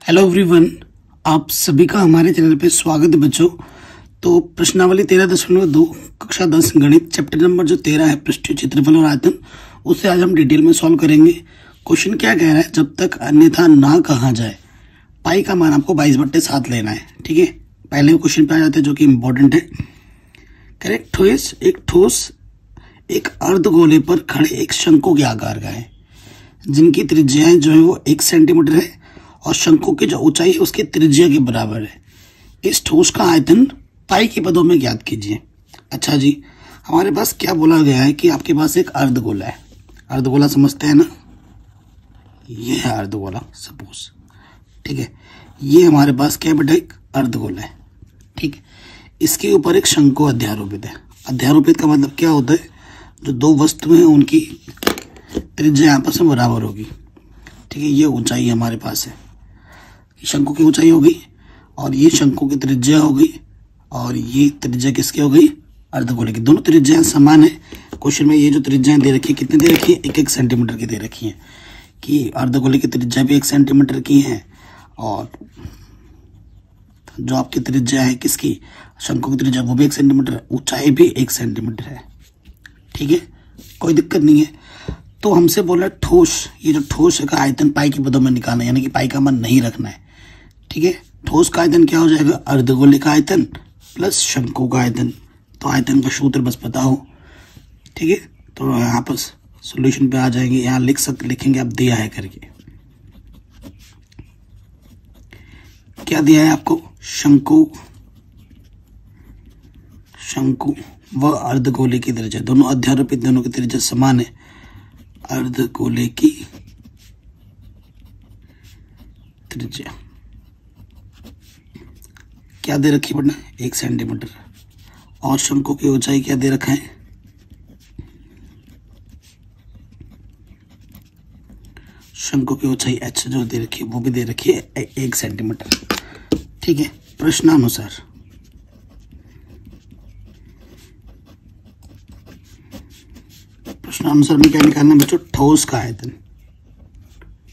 Hello everyone, आप सभी का हमारे चैनल पे स्वागत है बच्चों। तो प्रश्नावली 13.2 कक्षा 10 गणित चैप्टर नंबर जो 13 है पृष्ठीय क्षेत्रफल और आयतन, उसे आज हम डिटेल में सॉल्व करेंगे। क्वेश्चन क्या कह रहा है, जब तक अन्यथा ना कहा जाए पाई का मान आपको 22/7 लेना है। ठीक है, पहले क्वेश्चन पे आ जाते हैं जो कि इम्पोर्टेंट है। करेक्ट, एक ठोस एक अर्धगोले पर खड़े एक शंकु के आकार का है जिनकी त्रिज्या जो है वो 1 सेंटीमीटर है और शंकु की जो ऊंचाई है उसकी त्रिज्या के बराबर है। इस ठोस का आयतन पाई के पदों में ज्ञात कीजिए। अच्छा जी, हमारे पास क्या बोला गया है कि आपके पास एक अर्धगोला है। अर्धगोला समझते हैं ना, ये है अर्धगोला सपोज। ठीक है, ये हमारे पास क्या बेटा, एक अर्धगोला है। ठीक है, इसके ऊपर एक शंकु अध्यारोपित है। अध्यारोपित का मतलब क्या होता है, जो दो वस्तुएं हैं उनकी त्रिज्या आपस में बराबर होगी। ठीक है, ये ऊंचाई हमारे पास है, शंकु की ऊंचाई होगी और ये शंकु की त्रिज्या होगी और ये त्रिज्या किसकी हो गई, अर्धगोले की। दोनों त्रिज्याएं समान है। क्वेश्चन में ये जो त्रिज्याएं दे रखी है कितनी दे रखी है, 1-1 सेंटीमीटर की दे रखी है कि अर्धगोले की त्रिज्या भी 1 सेंटीमीटर की है और जो आपकी त्रिज्या है किसकी, शंकु की त्रिज्या वो भी 1 सेंटीमीटर, ऊंचाई भी 1 सेंटीमीटर है। ठीक है, कोई दिक्कत नहीं है। तो हमसे बोला ठोस, ये जो ठोस का आयतन पाई के पदों में निकालना है, यानी कि पाई का मान नहीं रखना है। ठीक है, ठोस का आयतन क्या हो जाएगा, अर्धगोले का आयतन प्लस शंकु का आयतन। तो आयतन का सूत्र बस पता हो। ठीक है, तो यहाँ पर सॉल्यूशन पे आ जाएंगे, यहाँ लिखेंगे आप दिया है करके। क्या दिया है आपको, शंकु व अर्धगोले की त्रिज्या, दोनों अध्यारोपित, दोनों की त्रिज्या समान है। अर्धगोले की त्रिज्या क्या दे रखी है, 1 सेंटीमीटर और शंकु की ऊंचाई क्या दे रखा है, शंकु की ऊंचाई h जो दे रखी है वो भी दे रखी है 1 सेंटीमीटर। ठीक है, प्रश्नानुसार में क्या निकालना है बच्चों, ठोस का आयतन।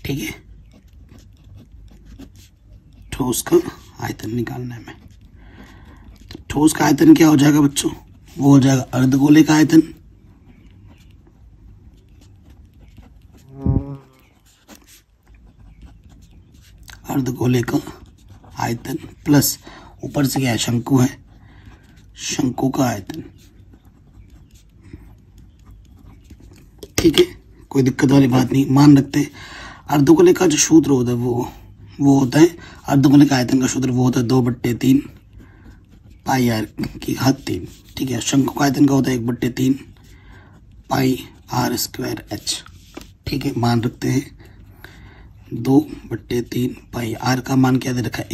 ठीक है, ठोस का आयतन निकालना है हमें। तो ठोस का आयतन क्या हो जाएगा बच्चों, वो हो जाएगा अर्धगोले का आयतन प्लस ऊपर से क्या है, शंकु है, शंकु का आयतन। ठीक है, कोई दिक्कत वाली बात नहीं, मान रखते हैं। अर्धगोले का जो सूत्र होता है वो होता है, अर्धगोले का आयतन का सूत्र वो होता है 2/3 पाई आर की घात 3। ठीक है, शंकु का आयतन का होता है 1/3 पाई आर स्क्वायर एच। ठीक है, मान रखते हैं 2/3 पाई। आर का मान क्या दे रखा है,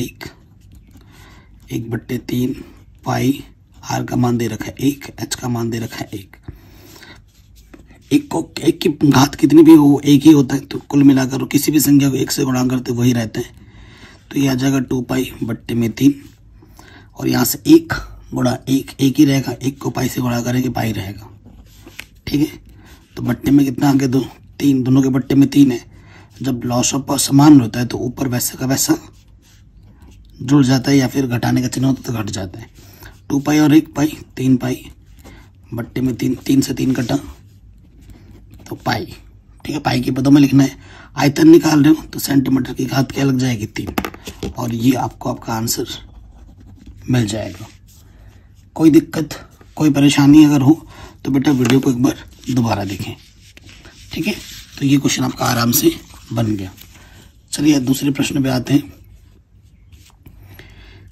1/3 पाई। आर का मान दे रखा है 1, एच का मान दे रखा है 1। एक की घात कितनी भी हो एक ही होता है, तो कुल मिलाकर किसी भी संख्या को 1 से गुणा करते वही रहते हैं। तो ये आ जाएगा 2π/3 और यहाँ से 1 गुणा 1 ही रहेगा, 1 को पाई से गुणा करेंगे पाई रहेगा। ठीक है, तो बट्टे में कितना आ गया, 2, 3, दोनों के बट्टे में 3 है। जब लॉस ऑफ पावर समान होता है तो ऊपर वैसा का वैसा जुड़ जाता है या फिर घटाने का चिन्ह होता है तो घट जाता है। 2π और 1π 3π, बट्टे में 3 से 3 कटा तो पाई। ठीक है, पाई के पदों में लिखना है। आयतन निकाल रहे हो तो सेंटीमीटर की घात क्या लग जाएगी, 3, और ये आपको आपका आंसर मिल जाएगा। कोई दिक्कत, कोई परेशानी अगर हो तो बेटा वीडियो को एक बार दोबारा देखें। ठीक है, तो ये क्वेश्चन आपका आराम से बन गया। चलिए दूसरे प्रश्न पे आते हैं।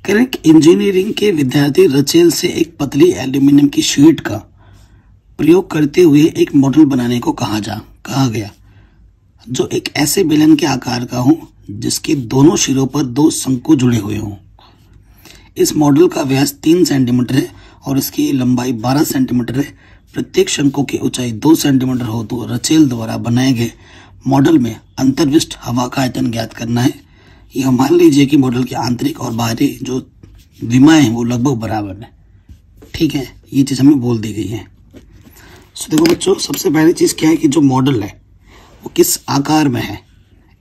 करेक्ट, इंजीनियरिंग के विद्यार्थी रचेल से एक पतली एल्यूमिनियम की शीट का प्रयोग करते हुए एक मॉडल बनाने को कहा गया जो एक ऐसे बेलन के आकार का हो जिसके दोनों सिरों पर 2 शंकु जुड़े हुए हों। इस मॉडल का व्यास 3 सेंटीमीटर है और इसकी लंबाई 12 सेंटीमीटर है। प्रत्येक शंकु की ऊंचाई 2 सेंटीमीटर हो तो रचेल द्वारा बनाए गए मॉडल में अंतर्विष्ट हवा का आयतन ज्ञात करना है। यह मान लीजिए कि मॉडल के आंतरिक और बाहरी जो विमाएं हैं वो लगभग बराबर है। ठीक है, ये चीज हमें बोल दी गई है। तो देखो बच्चों, सबसे पहली चीज क्या है कि जो मॉडल है वो किस आकार में है,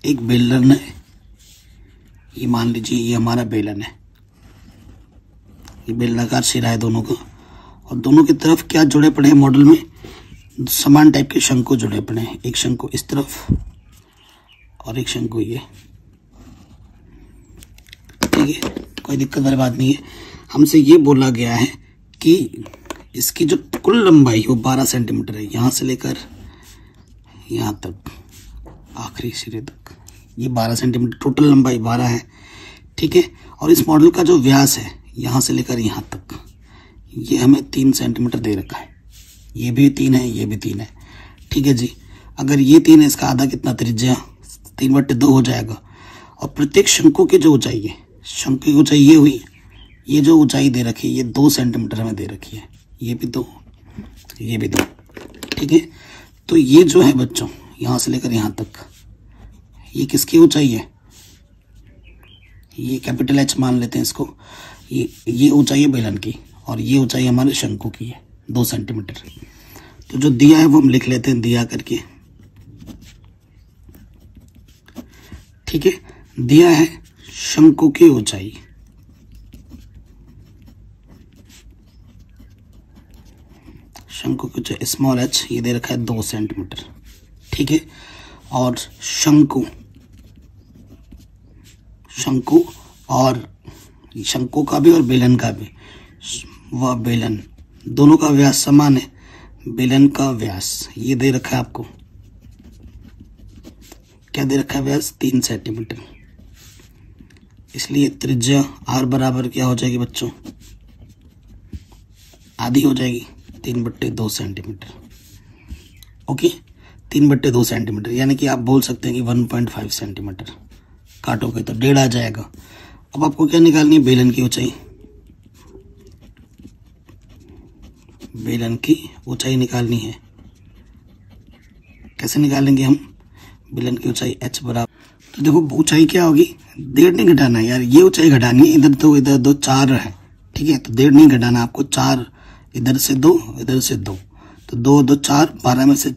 एक बेलन है, ये मान लीजिए ये हमारा बेलन है, ये बेलनाकार सिरा है दोनों का, और दोनों की तरफ क्या जुड़े पड़े हैं मॉडल में, समान टाइप के शंकु जुड़े पड़े हैं। एक शंकु इस तरफ और एक शंकु ये, ठीक है, कोई दिक्कत वाली बात नहीं है। हमसे ये बोला गया है कि इसकी जो कुल लंबाई वो 12 सेंटीमीटर है, यहाँ से लेकर यहाँ तक आखिरी सिरे तक, ये 12 सेंटीमीटर टोटल लंबाई 12 है, ठीक है। और इस मॉडल का जो व्यास है यहाँ से लेकर यहाँ तक, ये हमें 3 सेंटीमीटर दे रखा है। ये भी 3 है, ये भी 3 है, ठीक है जी। अगर ये 3 है, इसका आधा कितना त्रिज्या 3/2 हो जाएगा। और प्रत्येक शंकु की जो ऊंचाई है, शंकु की ऊंचाई ये हुई, ये जो ऊंचाई दे रखी है ये 2 सेंटीमीटर हमें दे रखी है, ये भी 2, ये भी 2, ठीक है। तो ये जो है बच्चों यहाँ से लेकर यहाँ तक, ये किसकी ऊंचाई है, ये कैपिटल H मान लेते हैं इसको, ये ऊंचाई है बेलन की, और ये ऊंचाई हमारे शंकु की है 2 सेंटीमीटर। तो जो दिया है वो हम लिख लेते हैं दिया करके, ठीक है। दिया है शंकु की ऊंचाई, शंकु की ऊंचाई स्मॉल h ये दे रखा है 2 सेंटीमीटर, ठीक है। और शंकु और शंकु का भी और बेलन का भी, वह बेलन दोनों का व्यास समान है। बेलन का व्यास ये दे रखा है आपको, क्या दे रखा है व्यास 3 सेंटीमीटर, इसलिए त्रिज्या r बराबर क्या हो जाएगी बच्चों, आधी हो जाएगी 3/2 सेंटीमीटर, ओके। 3/2 सेंटीमीटर यानी कि आप बोल सकते हैं कि 1.5 सेंटीमीटर, काटोगे तो 1.5 आ जाएगा। अब आपको क्या निकालनी है, बेलन की ऊंचाई, बेलन की ऊंचाई निकालनी है। कैसे निकालेंगे हम बेलन की ऊंचाई, h बराबर, तो देखो ऊंचाई क्या होगी, 1.5 नहीं घटाना है यार, ये ऊंचाई घटानी है, इधर दो 4 है, ठीक है। तो 1.5 नहीं घटाना आपको, 4 इधर से 2 इधर से 2, तो 2 2 4, 12 में से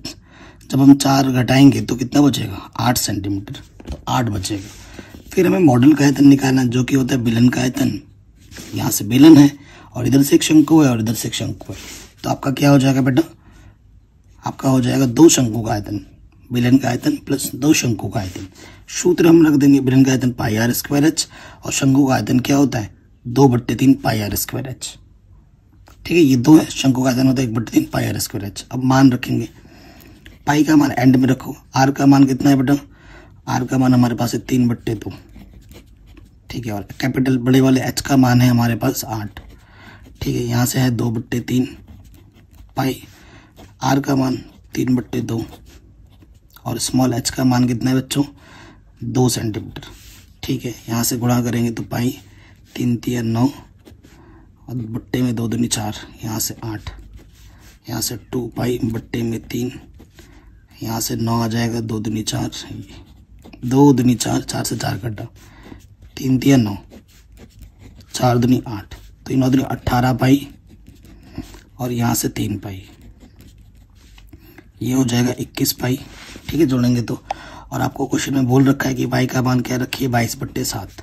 जब हम 4 घटाएंगे तो कितना बचेगा 8 सेंटीमीटर, तो 8 बचेगा। फिर हमें मॉडल का आयतन निकालना जो कि होता है बेलन का आयतन, यहाँ से बेलन है और इधर से एक शंकु है और इधर से एक शंकु है, तो आपका क्या हो जाएगा बेटा, आपका हो जाएगा 2 शंकु का आयतन, बेलन का आयतन प्लस 2 शंकु का आयतन। सूत्र हम रख देंगे, बेलन का आयतन πr²h और शंकु का आयतन क्या होता है 2/3 πr²h, ठीक है। ये 2 है, शंकु का आयतन होता है 1/3 πr²h। अब मान रखेंगे, पाई का मान एंड में रखो, आर का मान कितना है बेटा, आर का मान हमारे पास है 3/2, ठीक है। और कैपिटल बड़े वाले एच का मान है हमारे पास 8, ठीक है। यहाँ से है 2/3 पाई, आर का मान 3/2 और स्मॉल एच का मान कितना है बच्चों 2 सेंटीमीटर, ठीक है। यहाँ से गुणा करेंगे तो पाई 3 3 9 और बट्टे में 2 दूनी 4, यहाँ से 8, यहाँ से 2 पाई बट्टे में 3, यहाँ से 9 आ जाएगा, 2 दूनी 4, 2 दूनी 4, 4 से 4 कटा, 3 3 9, 4 दूनी 8, तो 9 दूनी 18 पाई और यहाँ से 3 पाई, ये हो जाएगा 21 पाई, ठीक है। जोड़ेंगे तो, और आपको क्वेश्चन में बोल रखा है कि पाई का मान क्या रखिए 22/7,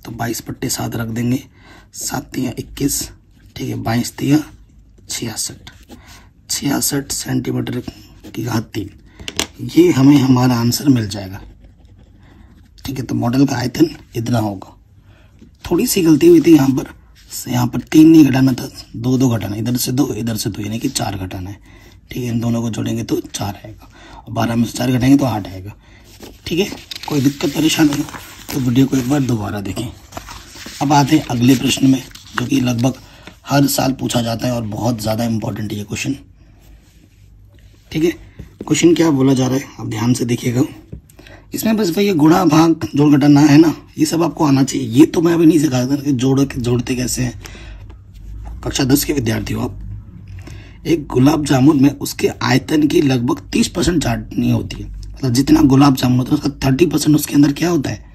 तो 22/7 रख देंगे, 7 3 21, ठीक है, 22 3 66 सेंटीमीटर की घात 3, ये हमें हमारा आंसर मिल जाएगा, ठीक है। तो मॉडल का आयतन इतना होगा। थोड़ी सी गलती हुई थी यहाँ पर 3 नहीं घटाना था, 2 2 घटाना, इधर से 2 इधर से 2 यानी कि 4 घटाना है, ठीक है। इन दोनों को जोड़ेंगे तो 4 आएगा और 12 में से 4 घटाएंगे तो 8 आएगा, ठीक है। कोई दिक्कत परेशानी हो तो वीडियो को एक बार दोबारा देखें। अब आते हैं अगले प्रश्न में, जो कि लगभग हर साल पूछा जाता है और बहुत ज़्यादा इंपॉर्टेंट है ये क्वेश्चन, ठीक है। क्वेश्चन क्या बोला जा रहा है आप ध्यान से देखिएगा। इसमें बस भैया गुणा भाग जोड़ घटाना है ना, ये सब आपको आना चाहिए। ये तो मैं अभी नहीं सिखा सकता कि जोड़ते कैसे हैं। कक्षा 10 के विद्यार्थी हो आप। एक गुलाब जामुन में उसके आयतन की लगभग 30% चाटनी होती है, मतलब जितना गुलाब जामुन होता है उसका 30% उसके अंदर क्या होता है,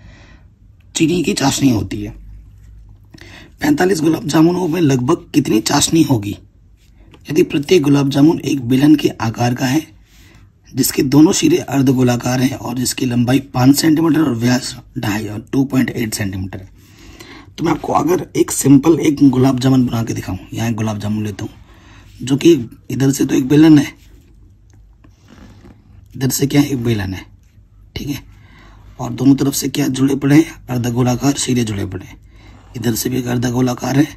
चीनी की चाशनी होती है। 45 गुलाब जामुनों में लगभग कितनी चाशनी होगी यदि प्रत्येक गुलाब जामुन एक बेलन के आकार का है जिसके दोनों सिरे अर्धगोलाकार हैं और जिसकी लंबाई 5 सेंटीमीटर और व्यास 2.5 और 2.8 सेंटीमीटर है। तो मैं आपको अगर एक सिंपल एक गुलाब जामुन बना के दिखाऊं, यहाँ एक गुलाब जामुन लेता हूँ जो कि इधर से तो एक बेलन है, इधर से क्या है एक बेलन है, ठीक है, और दोनों तरफ से क्या जुड़े पड़े हैं, अर्धगोलाकार सिरे जुड़े पड़े हैं। इधर से भी एक अर्धगोलाकार है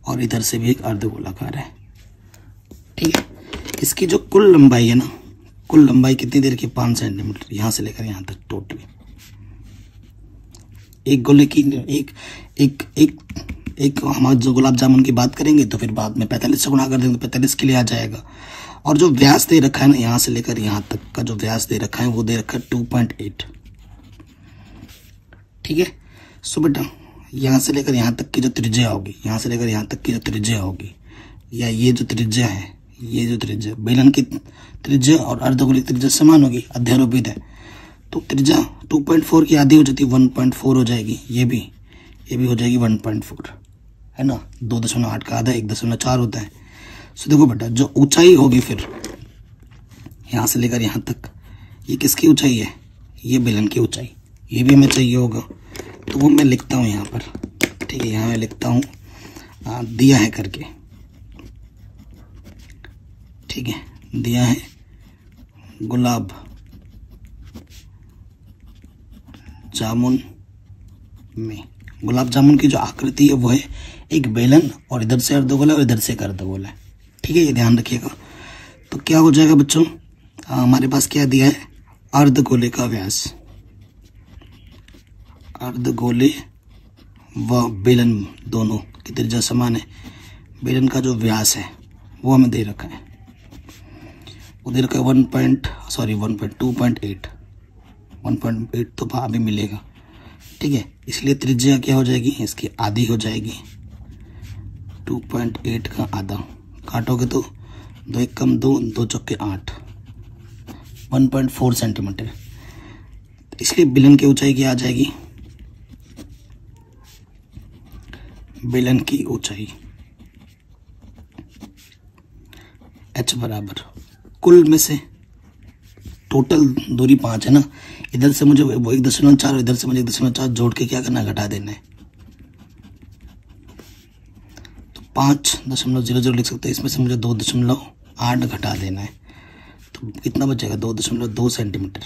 और इधर से भी एक अर्धगोलाकार है, ठीक है। इसकी जो कुल लंबाई है ना, कुल लंबाई कितनी देर की, 5 सेंटीमीटर, यहाँ से लेकर यहाँ तक टोटल। एक गोले की एक हमारा जो गुलाब जामुन की बात करेंगे तो फिर बाद में 45 से गुणा कर देंगे तो 45 के लिए आ जाएगा। और जो व्यास दे रखा है ना, यहाँ से लेकर यहाँ तक का जो व्यास दे रखा है वो दे रखा है 2.8, ठीक है। सो बेटा यहाँ से लेकर यहाँ तक की जो त्रिज्या होगी, यहाँ से लेकर यहाँ तक की जो त्रिज्या होगी, या ये जो त्रिज्या है, ये जो त्रिज्या बेलन की त्रिज्या और अर्धगोले की त्रिज्या समान होगी, अध्यारोपित है, तो त्रिज्या 2.4 की आधी हो जाती है, 1.4 हो जाएगी। ये भी हो जाएगी 1.4, है ना। 2.8 का आधा 1.4 होता है। सो देखो बेटा जो ऊंचाई होगी फिर यहाँ से लेकर यहाँ तक, ये किसकी ऊंचाई है, ये बेलन की ऊंचाई, ये भी हमें चाहिए होगा। तो वो मैं लिखता हूँ यहाँ पर, ठीक है, यहाँ मैं लिखता हूँ दिया है करके, ठीक है, दिया है गुलाब जामुन में। गुलाब जामुन की जो आकृति है वो है एक बेलन और इधर से अर्धगोला और इधर से एक अर्धगोला, ठीक है, ये ध्यान रखिएगा। तो क्या हो जाएगा बच्चों, हमारे पास क्या दिया है, अर्धगोले का व्यास, अर्धगोले व बेलन दोनों की त्रिज्या समान है। बेलन का जो व्यास है वो हमें दे रखा है, वो दे रखा है 2.8 तो अभी मिलेगा, ठीक है। इसलिए त्रिज्या क्या हो जाएगी, इसकी आधी हो जाएगी, 2.8 का आधा, काटोगे तो 2 एक कम 2, 2 चौके 8, 1.4 सेंटीमीटर। इसलिए बेलन की ऊंचाई क्या आ जाएगी, बेलन की ऊंचाई h बराबर कुल में से टोटल दूरी 5 है ना, इधर से मुझे वो 1.4 और इधर से मुझे 1.4 जोड़ के क्या करना है, घटा देना है। तो 5.00 लिख सकते हैं, इसमें से मुझे 2.8 घटा देना है, तो कितना बचेगा, 2.2 सेंटीमीटर,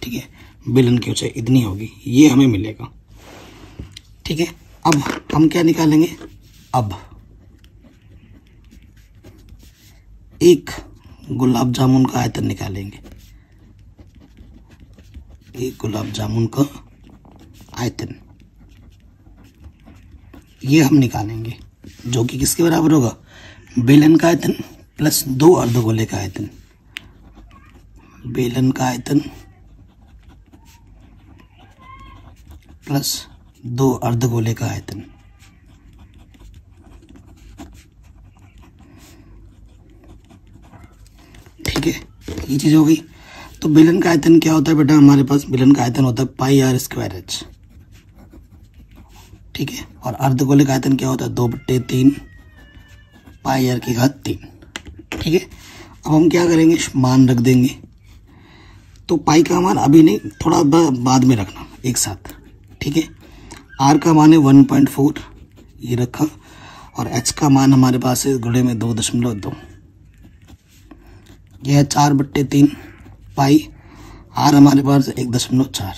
ठीक है। बेलन की ऊंचाई इतनी होगी, ये हमें मिलेगा, ठीक है। अब हम क्या निकालेंगे, अब एक गुलाब जामुन का आयतन निकालेंगे, एक गुलाब जामुन का आयतन ये हम निकालेंगे, जो कि किसके बराबर होगा, बेलन का आयतन प्लस 2 अर्धगोले का आयतन, बेलन का आयतन प्लस 2 अर्धगोले का आयतन। ठीक है, ये चीज हो गई। तो बेलन का आयतन क्या होता है बेटा, हमारे पास बेलन का आयतन होता है πr²h, ठीक है। और अर्धगोले का आयतन क्या होता है, 2/3 πr⁵3, ठीक है। अब हम क्या करेंगे, मान रख देंगे। तो पाई का मान अभी नहीं, थोड़ा बाद में रखना एक साथ, ठीक है। आर का मान है 1.4, ये रखा, और एच का मान हमारे पास है गुणे में 2.2, यह है 4/3 पाई, आर हमारे पास 1.4,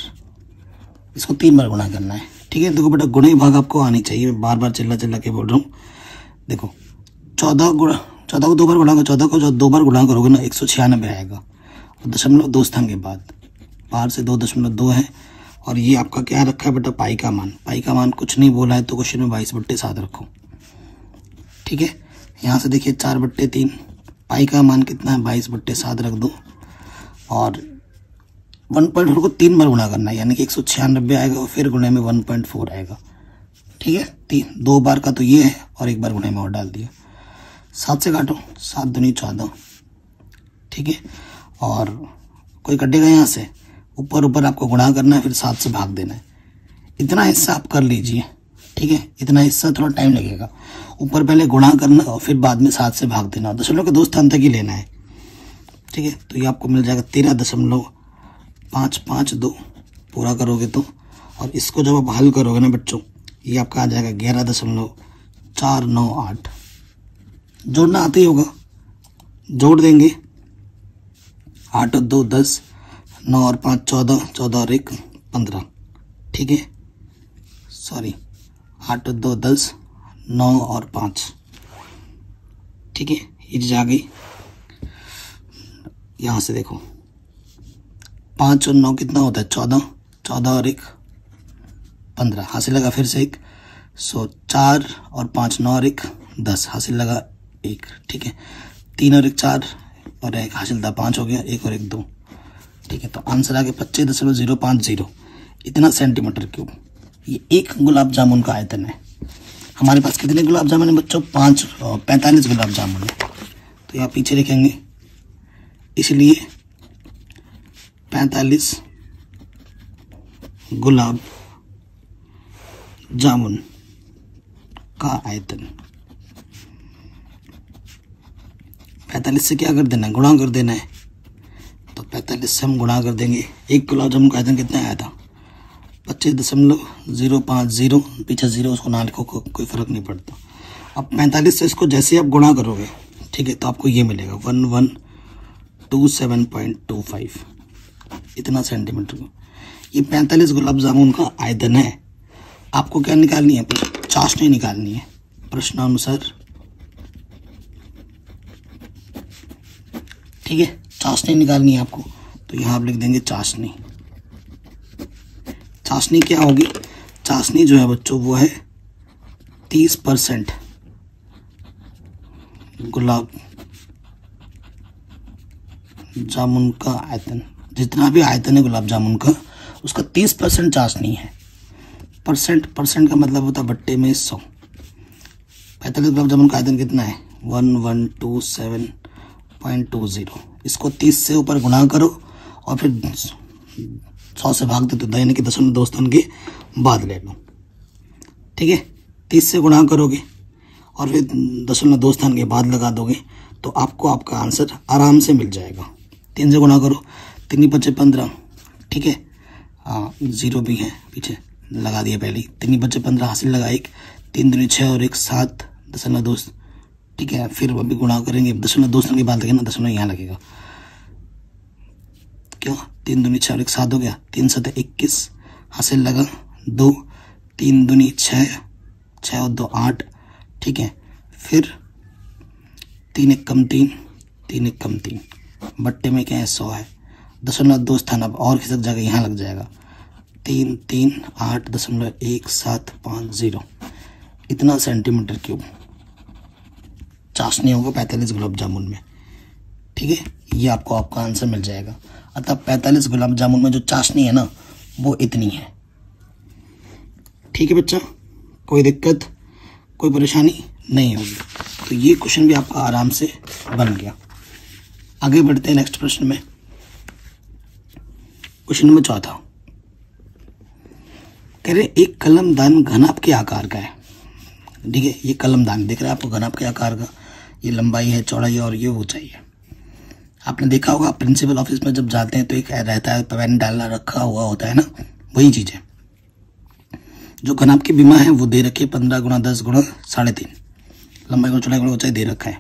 इसको 3 बार गुणा करना है, ठीक है। देखो बेटा गुणे भाग आपको आनी चाहिए, बार बार चिल्ला के बोल रहा हूँ। देखो 14 को 2 बार गुणा करो, 14 को 2 बार गुणा करोगे ना 196 आएगा, और 0.2 स्थान के बाद बाहर से 2.2 है, और ये आपका क्या रखा है बेटा, पाई का मान। पाई का मान कुछ नहीं बोला है तो क्वेश्चन में 22/7 रखो, ठीक है। यहाँ से देखिए 4/3, पाई का मान कितना है 22/7 रख दो, और 1.4 को 3 बार गुणा करना है, यानी कि 196 आएगा, और फिर गुणे में 1.4 आएगा, ठीक है। 2 बार का तो ये है, और 1 बार गुणे में और डाल दिया। 7 से काटो, 7 दूनी 14, ठीक है। और कोई कटेगा यहाँ से, ऊपर आपको गुणा करना है, फिर 7 से भाग देना है। इतना हिस्सा आप कर लीजिए, ठीक है। इतना हिस्सा थोड़ा टाइम लगेगा, ऊपर पहले गुणा करना और फिर बाद में 7 से भाग देना, 0.2 स्थान तक ही लेना है, ठीक है, तो ये आपको मिल जाएगा 13.552 पूरा करोगे तो। और इसको जब आप हल करोगे ना बच्चों, ये आपका आ जाएगा 11.498। जोड़ना आते ही होगा, जोड़ देंगे। 8 और 2 10, 9 और 5 14, 14 और 1 15। ठीक है, सॉरी 8 और 2 10, 9 और 5। ठीक है, ये चीज आ गई। यहाँ से देखो 5 और 9 कितना होता है 14, 14 और 1 15, हासिल लगा फिर से 1। सो 4 और 5 9 और 1 10, हासिल लगा 1। ठीक है, 3 और 1 4 और 1 हासिल था 5 हो गया, 1 और 1 2। ठीक है, तो आंसर आ गया 25.050। इतना सेंटीमीटर क्यूब। ये एक गुलाब जामुन का आयतन है। हमारे पास कितने गुलाब जामुन है बच्चों? 45 गुलाब जामुन है। तो यहाँ पीछे लिखेंगे, इसलिए 45 गुलाब जामुन का आयतन। 45 से क्या कर देना है? गुणा कर देना है। तो 45 से हम गुणा कर देंगे। एक गुलाब जामुन का आयतन कितना आया था? 25.050। पीछे 0 उसको ना लिखो, कोई फर्क नहीं पड़ता। अब 45 से इसको जैसे आप गुणा करोगे, ठीक है, तो आपको ये मिलेगा 1127.25। इतना सेंटीमीटर। ये 45 गुलाब जामुन का आयतन है। आपको क्या निकालनी है? चाशनी निकालनी है प्रश्नानुसार। ठीक है, चाशनी निकालनी है आपको। तो यहाँ आप लिख देंगे चाशनी। चाशनी क्या होगी? चाशनी जो है बच्चों वो है 30% गुलाब जामुन का आयतन। जितना भी आयतन है गुलाब जामुन का, उसका 30% चाशनी है। परसेंट का मतलब होता है बट्टे में 100। 45 गुलाब जामुन का आयतन कितना है? 1127.20। इसको 30 से ऊपर गुणा करो और फिर 100 से भाग दो, तो यानी कि 10 स्थान के बाद ले लो। ठीक है, 30 से गुणा करोगे और फिर 10 स्थान के बाद लगा दोगे, तो आपको आपका आंसर आराम से मिल जाएगा। 3 से गुणा करो, 3 बचे 15। ठीक है, 0 भी है पीछे लगा दिया पहले। 3 बचे 15, हासिल लगा 1। 3 दूनी 6 और 1 7, 0.2। ठीक है, फिर अभी गुणा करेंगे 0.2 स्थान के बाद लगेगा ना, 0 यहाँ लगेगा। क्यों? 3 दूनी 6 और 1 7 हो गया। 3 7 21, हासिल लगा 2। 3 दूनी 6, 6 और 2 8। ठीक है, फिर 3 1 कम 3, 3 1 कम 3। बट्टे में क्या है? 100 है। 0.2 स्थान अब और खिसक जाएगा, यहाँ लग जाएगा। 3 3 8.1750। इतना सेंटीमीटर क्यूब चाशनी होगा 45 गुलाब जामुन में। ठीक है, ये आपको आपका आंसर मिल जाएगा। अतः 45 गुलाब जामुन में जो चाशनी है ना, वो इतनी है। ठीक है बच्चा, कोई दिक्कत कोई परेशानी नहीं होगी। तो ये क्वेश्चन भी आपका आराम से बन गया। आगे बढ़ते हैं नेक्स्ट प्रश्न में। क्वेश्चन नंबर 4 कह रहे एक कलमदान घनाभ के आकार का है। ठीक है, ये कलमदान दिख रहा है आपको घनाभ के आकार का। ये लंबाई है, चौड़ाई और ये ऊंचाई है। आपने देखा होगा प्रिंसिपल ऑफिस में जब जाते हैं तो एक रहता है, पेन डालना रखा हुआ होता है ना, वही चीज है। जो घनाभ की बीमा है वो दे रखी है 15 × 10 × 3.5। लंबाई गुणा चौड़ाई गुणा ऊंचाई दे रखा है।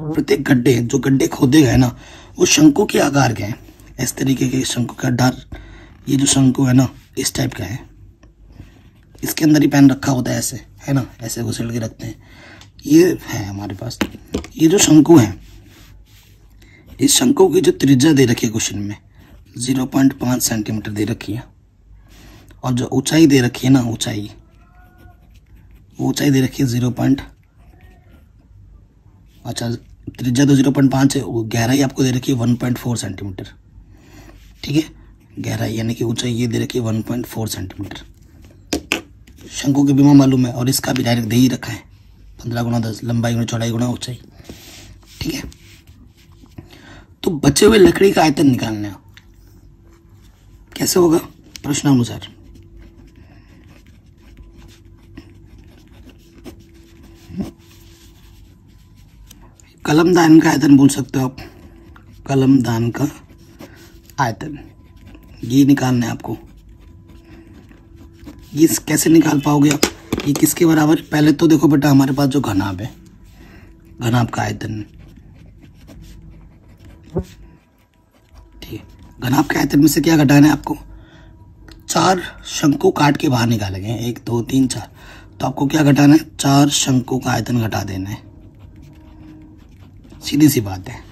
प्रत्येक गड्ढे, जो गड्ढे खोदे गए ना, वो शंकु के आकार के हैं। इस तरीके के शंकु का डार, ये जो शंकु है ना, इस टाइप का है। इसके अंदर ही पेन रखा होता है, ऐसे है ना, ऐसे घुसेड़ के रखते हैं। ये है हमारे पास। ये जो शंकु है, इस शंकु की जो त्रिज्या दे रखी है क्वेश्चन में 0.5 सेंटीमीटर दे रखी है। और जो ऊंचाई दे रखी है ना, ऊंचाई दे रखी है 0. अच्छा, त्रिज्या तो 0.5 है। गहराई आपको दे रखी है 1.4 सेंटीमीटर। ठीक है, गहराई यानी कि ऊंचाई ये दे रखी है 1.4 सेंटीमीटर। शंकु की बीमा मालूम है और इसका भी डायरेक्ट दे ही रखा है 15 × 10, लंबाई गुणा चौड़ाई गुणा ऊंचाई। ठीक है, तो बचे हुए लकड़ी का आयतन निकालना है। कैसे होगा? प्रश्नानुसार। कलमदान का आयतन बोल सकते हो आप। कलमदान का आयतन, ये निकालना है आपको। ये कैसे निकाल पाओगे आप? ये किसके बराबर? पहले तो देखो बेटा, हमारे पास जो घनाभ है, घनाभ का आयतन, ठीक है। घनाभ के आयतन में से क्या घटाना है आपको? 4 शंकु काट के बाहर निकालेंगे, 1 2 3 4, तो आपको क्या घटाना है? 4 शंकु का आयतन घटा देना है, सीधी सी बात है,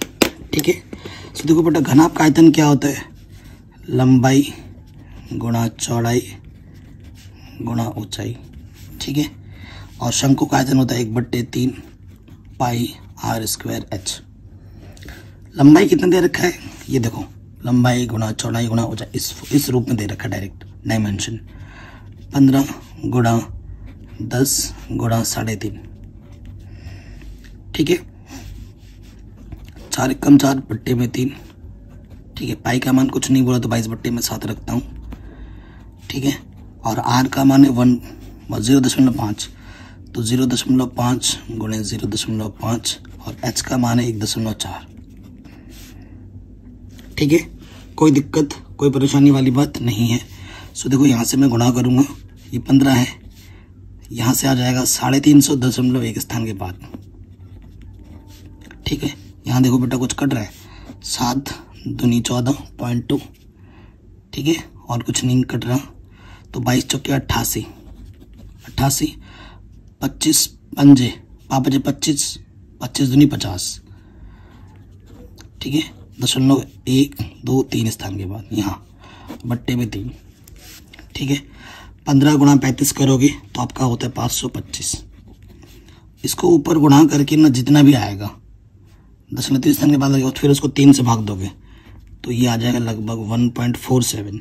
ठीक है। तो देखो बेटा, घनाभ का आयतन क्या होता है? लंबाई गुणा चौड़ाई गुणा ऊंचाई, ठीक है। और शंकु का आयतन होता है 1/3 पाई r² h। लंबाई कितना दे रखा है? ये देखो, लंबाई गुणा चौड़ाई गुणा ऊंचाई, इस रूप में दे रखा है, डायरेक्ट डायमेंशन। 15 गुणा 10 गुणा 3.5, ठीक है। 4 × 4/3, ठीक है। पाई का मान कुछ नहीं बोला तो 22/7 रखता हूँ, ठीक है। और r का मान है 0.5, तो 0.5 गुणे 0.5, और h का मान है 1.4, ठीक है। कोई दिक्कत, कोई परेशानी वाली बात नहीं है। सो देखो, यहाँ से मैं गुणा करूँगा, ये 15 है, यहाँ से आ जाएगा 350.1 स्थान के बाद, ठीक है। यहाँ देखो बेटा, कुछ कट रहा है, 7 दूनी 14.2, ठीक है, और कुछ नहीं कट रहा, तो 22 चौके 88, 25 पंजे 25, 25 दूनी 50, ठीक है। 0.1 2 3 स्थान के बाद यहाँ /3, ठीक है। 15 गुणा 35 करोगे तो आपका होता है 525। इसको ऊपर गुणा करके ना जितना भी आएगा 0.3 स्थान के बाद लगेगा, फिर उसको 3 से भाग दोगे तो ये आ जाएगा लगभग 1.47,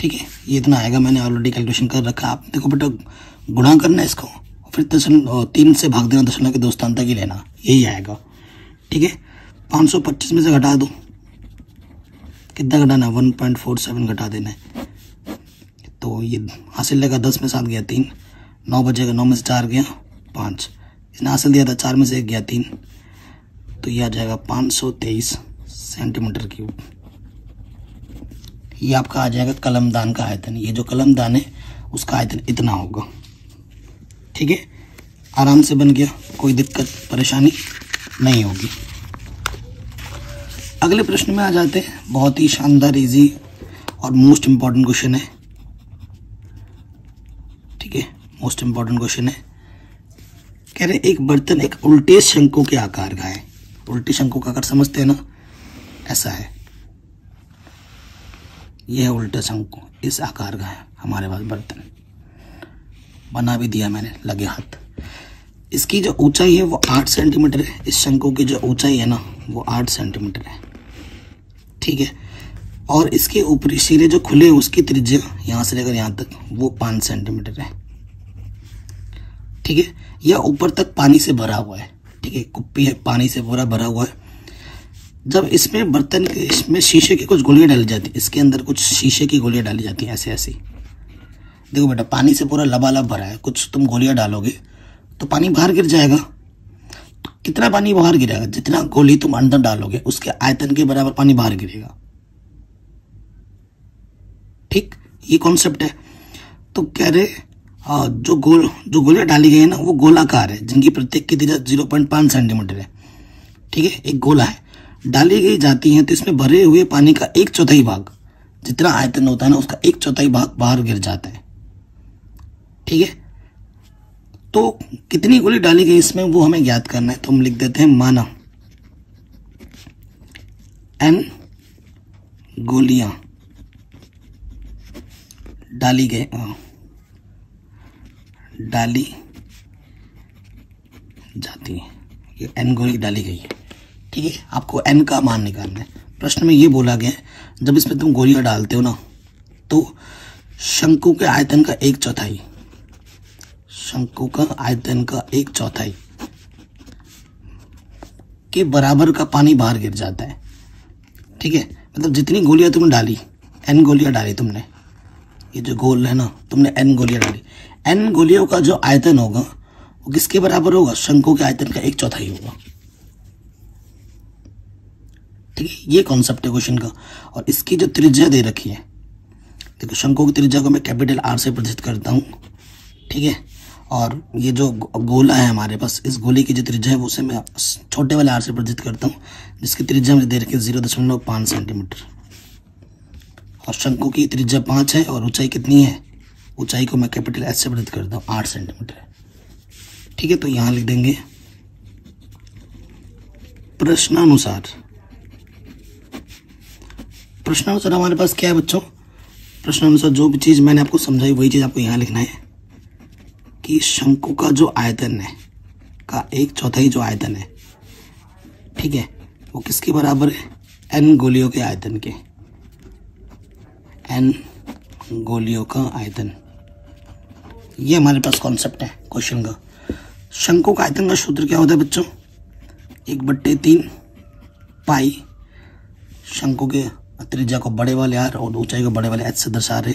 ठीक है। ये इतना आएगा, मैंने ऑलरेडी कैलकुलेशन कर रखा है। आप देखो बेटा, गुणा करना है इसको, फिर 3 से भाग देना, 0.2 स्थान तक ही लेना, यही आएगा, ठीक है। 525 में से घटा दो, कितना घटाना है? 1.47 घटा देना है, तो ये हासिल लेगा 10 में 7 गया 3, 9 बचेगा, 9 में से 4 गया 5, इसने हासिल दिया था 4 में से 1 गया 3, तो ये आ जाएगा 523 सेंटीमीटर क्यूब। ये आपका आ जाएगा कलमदान का आयतन। ये जो कलमदान है उसका आयतन इतना होगा, ठीक है। आराम से बन गया, कोई दिक्कत परेशानी नहीं होगी। अगले प्रश्न में आ जाते हैं, बहुत ही शानदार, इजी और मोस्ट इंपॉर्टेंट क्वेश्चन है, ठीक है। मोस्ट इंपॉर्टेंट क्वेश्चन है, कह रहे एक बर्तन एक उल्टे शंकु के आकार का है। उल्टे शंकु का आकार समझते हैं ना, ऐसा है, यह है उल्टा शंकु, इस आकार का है हमारे पास बर्तन, बना भी दिया मैंने लगे हाथ। इसकी जो ऊंचाई है वो 8 सेंटीमीटर है। इस शंकु की जो ऊंचाई है ना वो 8 सेंटीमीटर है, ठीक है। और इसके ऊपरी सिरे जो खुले हैं उसकी त्रिज्या यहाँ से लेकर यहाँ तक वो 5 सेंटीमीटर है, ठीक है। यह ऊपर तक पानी से भरा हुआ है, ठीक है। कुप्पी है, पानी से पूरा भरा हुआ है। जब इसमें बर्तन के, इसमें शीशे की कुछ गोलियां डाली जाती है, इसके अंदर कुछ शीशे की गोलियां डाली जाती हैं, ऐसे ऐसी। देखो बेटा, पानी से पूरा लबालब भरा है, कुछ तुम गोलियां डालोगे तो पानी बाहर गिर जाएगा। तो कितना पानी बाहर गिरेगा? जितना गोली तुम अंदर डालोगे उसके आयतन के बराबर पानी बाहर गिरेगा, ठीक, ये कॉन्सेप्ट है। तो कह रहे जो गोलियां डाली गई है ना वो गोलाकार है, जिनकी प्रत्येक की त्रिज्या 0.5 सेंटीमीटर है, ठीक है। एक गोला है, डाली गई जाती है तो इसमें भरे हुए पानी का 1/4 भाग, जितना आयतन होता है ना उसका 1/4 भाग बाहर गिर जाता है, ठीक है। तो कितनी गोली डाली गई इसमें वो हमें ज्ञात करना है, तो हम लिख देते हैं माना n गोलियां डाली जाती है, ये n गोली डाली गई है, ठीक है। आपको n का मान निकालना है। प्रश्न में ये बोला गया है जब इसमें तुम गोलियां डालते हो ना तो शंकु के आयतन का 1/4, शंकु का आयतन का 1/4 के बराबर का पानी बाहर गिर जाता है, ठीक है। मतलब जितनी गोलियां तुमने डाली, n गोलियां डाली तुमने, ये जो गोल है ना, तुमने n गोलियां डाली, n गोलियों का जो आयतन होगा वो किसके बराबर होगा? शंकु के आयतन का 1/4 होगा, ठीक है, ये कॉन्सेप्ट है क्वेश्चन का। और इसकी जो त्रिज्या दे रखी है, देखो शंकु की त्रिज्या को मैं कैपिटल आर से प्रदर्शित करता हूँ, ठीक है। और ये जो गोला है हमारे पास, इस गोले की जो त्रिज्या है वो उसे मैं छोटे वाले आर से प्रदर्शित करता हूँ, जिसकी त्रिज्या मुझे दे रखी है 0.5 सेंटीमीटर। और शंकु की त्रिज्या 5 है और ऊंचाई कितनी है, ऊंचाई को मैं कैपिटल एस से प्रदर्शित करता हूँ 8 सेंटीमीटर, ठीक है। तो यहाँ लिख देंगे प्रश्नानुसार। प्रश्नानुसार हमारे पास क्या है बच्चों, प्रश्नानुसार जो भी चीज मैंने आपको समझाई वही चीज आपको यहाँ लिखना है कि शंकु का जो आयतन है का 1/4 जो आयतन है, ठीक है, वो किसके बराबर है, n गोलियों के आयतन के, n गोलियों का आयतन। ये हमारे पास कॉन्सेप्ट है क्वेश्चन का। शंकु का आयतन का सूत्र क्या होता है बच्चों, 1/3 पाई, शंकु के त्रिज्या को बड़े वाले आर और ऊंचाई को बड़े वाले एच से दर्शा रहे,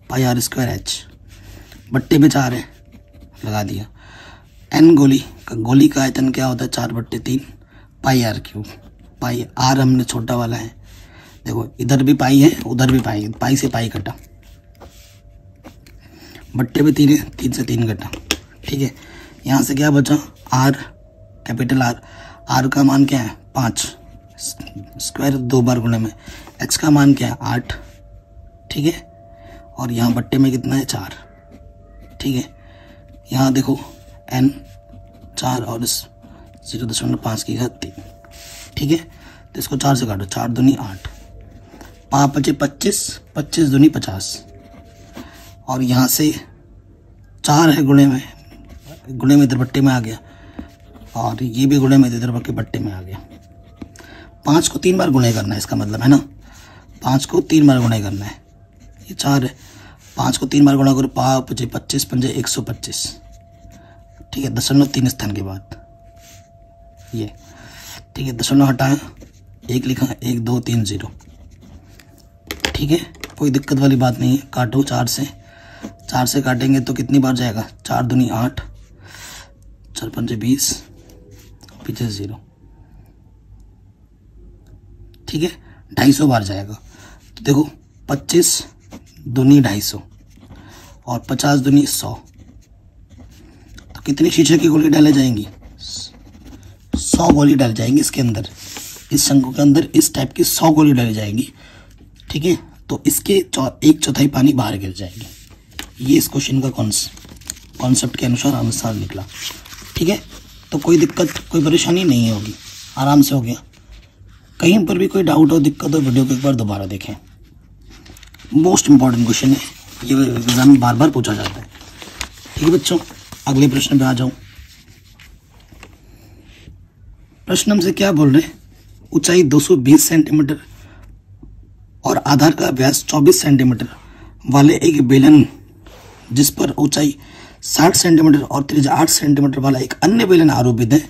पाई आर स्क्वायर एच, बट्टे में 4 है, लगा दिया। एन गोली का आयतन क्या होता है, 4/3 पाई आर क्यूब, पाई आर हमने छोटा वाला है, देखो इधर भी पाई है उधर भी पाई, पाई से पाई कटा, बट्टे में 3 है, 3 से 3 कटा, ठीक है। यहाँ से क्या बचा, आर, कैपिटल आर, आर का मान क्या है 5, स्क्वायर 2 बार गुणे में, एच का मान क्या है 8, ठीक है। और यहाँ बट्टे में कितना है 4, ठीक है। यहाँ देखो n 4 और इस 0.5 की घात 3, ठीक है। तो इसको 4 से काटो, 4 दूनी 8, 5 बचे 25, 25 दूनी 50। और यहाँ से 4 है गुणे में इधर बट्टे में आ गया, और ये भी गुणे में इधर बट्टे में आ गया। 5 को 3 बार गुणे करना है, इसका मतलब है ना, 5 को 3 बार गुणे करना है, ये 4 है, 5 को 3 बार गुणा करो, 5 पचे 25 पंजे 125, ठीक है, 0.3 स्थान के बाद ये, ठीक है, 0 हटाया, 1 लिखा, 1 2 3 0, ठीक है, कोई दिक्कत वाली बात नहीं है। काटो 4 से काटेंगे तो कितनी बार जाएगा, 4 दूनी 8, 4 पंजे 20, पीछे 0, ठीक है, 250 बार जाएगा। तो देखो 25 दूनी 250 और 50 दूनी 100, तो कितनी शीशे की गोली डाले जाएंगी, 100 गोली डाली जाएंगी इसके अंदर, इस शंकु के अंदर इस टाइप की 100 गोली डाली जाएंगी, ठीक है। तो इसके 1/4 पानी बाहर गिर जाएगी। ये इस क्वेश्चन का कॉन्सेप्ट के अनुसार निकला, ठीक है। तो कोई दिक्कत कोई परेशानी नहीं होगी, आराम से हो गया। कहीं पर भी कोई डाउट हो, दिक्कत हो, वीडियो को एक बार दोबारा देखें। मोस्ट इंपॉर्टेंट क्वेश्चन है, ये एग्जाम में बार बार पूछा जाता है, ठीक है बच्चों। अगले प्रश्न पे आ जाऊं। प्रश्न हमसे क्या बोल रहे हैं, ऊंचाई 220 सेंटीमीटर और आधार का व्यास 24 सेंटीमीटर वाले एक बेलन जिस पर ऊंचाई 60 सेंटीमीटर और त्रिज्या 8 सेंटीमीटर वाला एक अन्य बेलन आरोपित है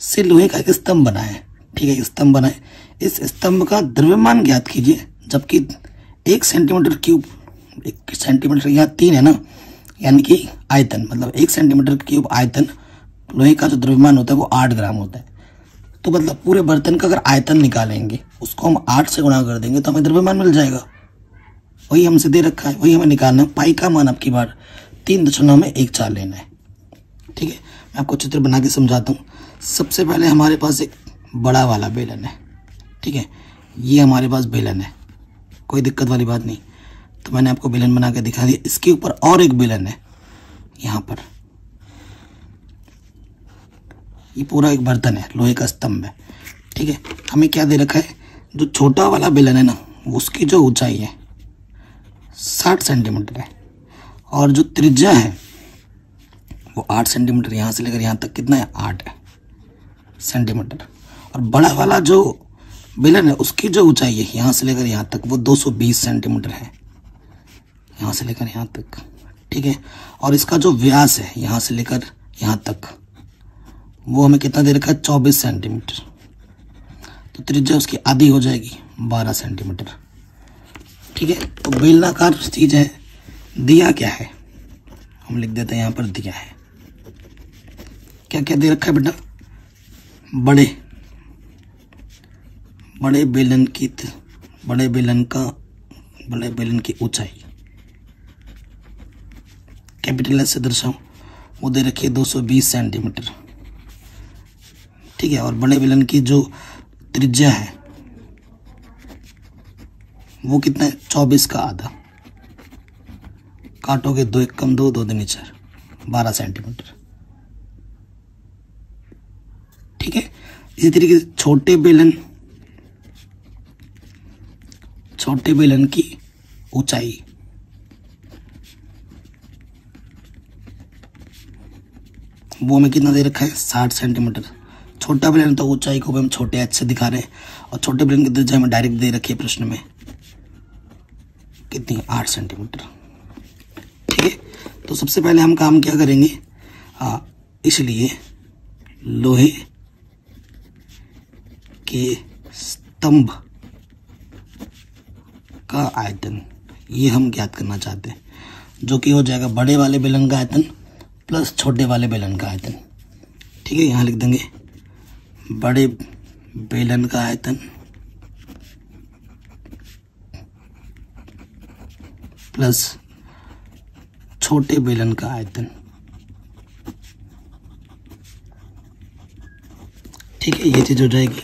से लोहे का एक स्तंभ बना है, ठीक है, स्तंभ बना है। इस स्तंभ का द्रव्यमान ज्ञात कीजिए, जबकि 1 सेंटीमीटर क्यूब, 1 सेंटीमीटर यहाँ 3 है ना, यानी कि आयतन, मतलब 1 सेंटीमीटर क्यूब आयतन लोहे का जो द्रव्यमान होता है वो 8 ग्राम होता है। तो मतलब पूरे बर्तन का अगर आयतन निकालेंगे, उसको हम 8 से गुणा कर देंगे तो हमें द्रव्यमान मिल जाएगा। वही हमसे दे रखा है, वही हमें निकालना है। पाई का मान आपकी बार 3.14 लेना है, ठीक है। मैं आपको चित्र बना के समझाता हूँ। सबसे पहले हमारे पास एक बड़ा वाला बेलन है, ठीक है, ये हमारे पास बेलन है, कोई दिक्कत वाली बात नहीं। तो मैंने आपको बेलन बना के दिखा दिया। इसके ऊपर और एक बेलन है यहाँ पर, ये पूरा एक बर्तन है, लोहे का स्तंभ है, ठीक है। हमें क्या दे रखा है, जो छोटा वाला बेलन है ना, उसकी जो ऊंचाई है 60 सेंटीमीटर है और जो त्रिज्या है वो 8 सेंटीमीटर, यहाँ से लेकर यहाँ तक कितना है 8 सेंटीमीटर। और बड़ा वाला जो बेलन है उसकी जो ऊंचाई है यहाँ से लेकर यहाँ तक वो 220 सेंटीमीटर है, यहाँ से लेकर यहाँ तक, ठीक है। और इसका जो व्यास है यहाँ से लेकर यहाँ तक वो हमें कितना दे रखा है 24 सेंटीमीटर। तो त्रिज्या उसकी आधी हो जाएगी 12 सेंटीमीटर, ठीक है। तो बेलनाकार चीज है। दिया क्या है, हम लिख देते हैं यहाँ पर दिया है। क्या क्या दे रखा है बेटा, बड़े बेलन की ऊंचाई कैपिटल एस से दर्शाऊं, वो दे रखी है 220 सेंटीमीटर, ठीक है। और बड़े बेलन की जो त्रिज्या है वो कितना है, 24 का आधा, काटोगे 2 एक कम 2, 2 दूनी 4, 12 सेंटीमीटर, ठीक है। इसी तरीके से छोटे बेलन की ऊंचाई वो हमें कितना दे रखा है, 60 सेंटीमीटर। छोटा बेलन तो ऊंचाई को भी हम छोटे एच से दिखा रहे हैं, और छोटे बेलन की त्रिज्या हमें डायरेक्ट दे रखी है प्रश्न में, कितनी, 8 सेंटीमीटर, ठीक है। तो सबसे पहले हम काम क्या करेंगे, इसलिए लोहे के स्तंभ का आयतन ये हम ज्ञात करना चाहते हैं, जो कि हो जाएगा बड़े वाले बेलन का आयतन प्लस छोटे वाले बेलन का आयतन, ठीक है। यहाँ लिख देंगे बड़े बेलन का आयतन प्लस छोटे बेलन का आयतन, ठीक है। ये चीज हो जाएगी,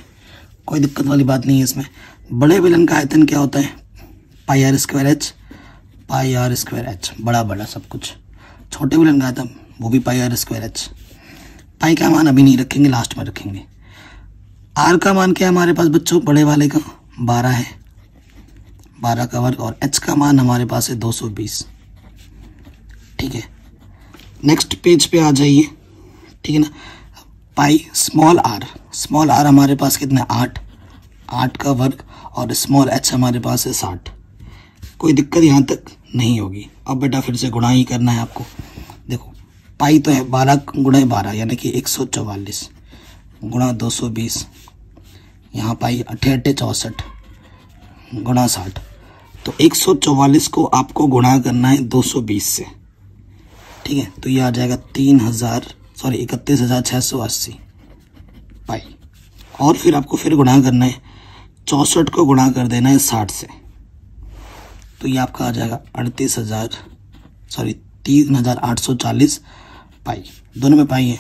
कोई दिक्कत वाली बात नहीं है इसमें। बड़े बेलन का आयतन क्या होता है, पाई आर स्क्वायर एच, बड़ा सब कुछ। छोटे बेलन का आयतन वो भी पाई आर स्क्वायर एच। पाई का मान अभी नहीं रखेंगे, लास्ट में रखेंगे। आर का मान क्या है हमारे पास बच्चों, बड़े वाले का 12 है, 12 का वर्ग, और एच का मान हमारे पास है 220, ठीक है। नेक्स्ट पेज पे आ जाइए, ठीक है ना। पाई स्मॉल आर हमारे पास कितना है, 8 का वर्ग, और स्मॉल एच हमारे पास है 60। कोई दिक्कत यहाँ तक नहीं होगी। अब बेटा फिर से गुणा ही करना है आपको। देखो पाई तो है 12 गुणा 12 यानी कि 144 गुणा 220, यहाँ पाई 88 64 गुणा 60, तो 144 को आपको गुणा करना है 220 से, ठीक है। तो ये आ जाएगा 31,680 पाई। और फिर आपको फिर गुणा करना है 64 को गुणा कर देना है 60 से, तो ये आपका आ जाएगा 3,840 पाई। दोनों में पाई है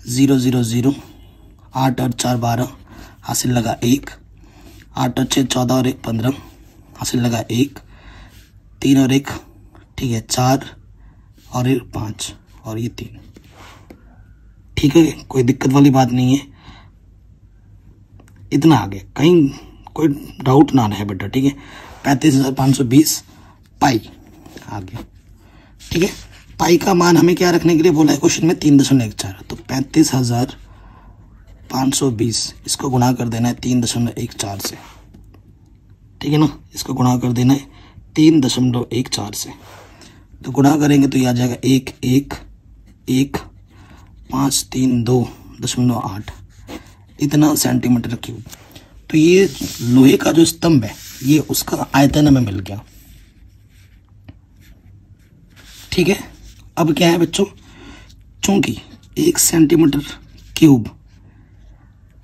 0 0 0, 8 और 4 12, हासिल लगा 1, 8 और 6 14 और 1 15, हासिल लगा 1, 3 और 1, ठीक है 4 और 1 5 और ये 3, ठीक है। कोई दिक्कत वाली बात नहीं है। इतना आगे कहीं कोई डाउट ना रहे बेटा, ठीक है। 35,520 पाई आगे, ठीक है। पाई का मान हमें क्या रखने के लिए बोला है क्वेश्चन में, 3.14, तो 35,520 इसको गुणा कर देना है 3.14 से, ठीक है ना। इसको गुणा कर देना है 3.14 से, तो गुणा करेंगे तो ये आ जाएगा 1,532.8 इतना सेंटीमीटर क्यूब। तो ये लोहे का जो स्तंभ है ये उसका आयतन हमें मिल गया, ठीक है। अब क्या है बच्चों, चूंकि 1 सेंटीमीटर क्यूब